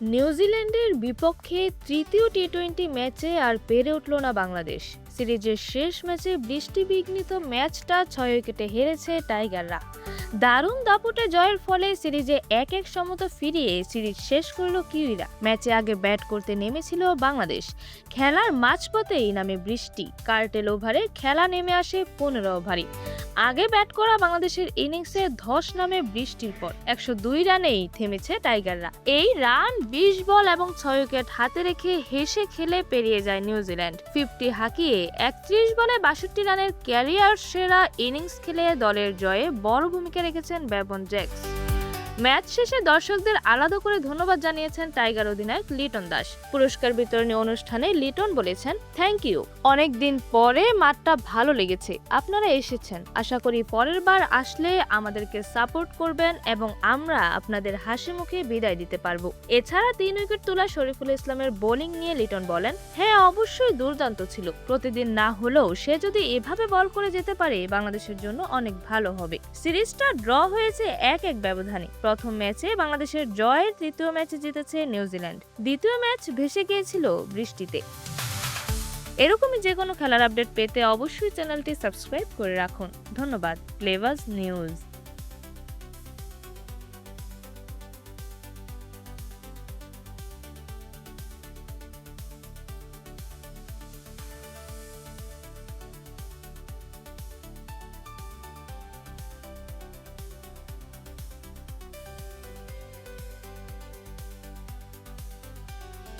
নিউজিল্যান্ডের বিপক্ষে তৃতীয় টি-20 ম্যাচে আর পেরে উঠল না বাংলাদেশ। সিরিজের শেষ ম্যাচে বৃষ্টিবিঘ্নিত ম্যাচটা 6 উইকেটে হেরেছে টাইগাররা। দারুণ দাপুটে জয়ের ফলে সিরিজে 1-1 সমতা ফিরিয়ে সিরিজ শেষ করল কিউইরা। ম্যাচে আগে ব্যাট করতে নেমেছিল বাংলাদেশ। খেলার মাঝপথেই নামে বৃষ্টি। কার্টেল ওভারে খেলা নেমে আসে 15 ওভারই। আগে ব্যাট করা বাংলাদেশের ইনিংসে ধস নামে বৃষ্টির পর 102 রানেই থেমেছে টাইগাররা। এই রান 20 বল এবং 6 উইকেট হাতে রেখে হেসে খেলে পেরিয়ে যায় নিউজিল্যান্ড। 50 হাঁকিয়ে 31 বলে 62 রানের ক্যারিয়ার সেরা ইনিংস খেলে দলের জয়ে বড় ভূমিকা রেখেছেন বেবন জ্যাক্স। ম্যাচ শেষে দর্শকদের আলাদা করে ধন্যবাদ জানিয়েছেন টাইগার অধিনায়ক লিটন দাস। পুরস্কার বিতরণী অনুষ্ঠানে লিটন বলেছেন, থ্যাংক ইউ, অনেক দিন পরে মাঠটা ভালো লেগেছে, আপনারা এসেছেন, আশা করি পরের বার আসলে আমাদেরকে সাপোর্ট করবেন এবং আমরা আপনাদের হাসি মুখে বিদায় দিতে পারবো। এছাড়া 3 উইকেট তোলা শরীফুল ইসলামের বোলিং নিয়ে লিটন বলেন, হ্যাঁ অবশ্যই দুর্দান্ত ছিল, প্রতিদিন না হলেও সে যদি এভাবে বল করে যেতে পারে বাংলাদেশের জন্য অনেক ভালো হবে। সিরিজটা ড্র হয়েছে 1-1 ব্যবধানে। প্রথম ম্যাচে বাংলাদেশের জয়ের, তৃতীয় ম্যাচে জিতেছে নিউজিল্যান্ড, দ্বিতীয় ম্যাচ ভেসে গিয়েছিল বৃষ্টিতে। এরকমই যে কোনো খেলার আপডেট পেতে অবশ্যই চ্যানেলটি সাবস্ক্রাইব করে রাখুন। ধন্যবাদ। প্লেবাজ নিউজ।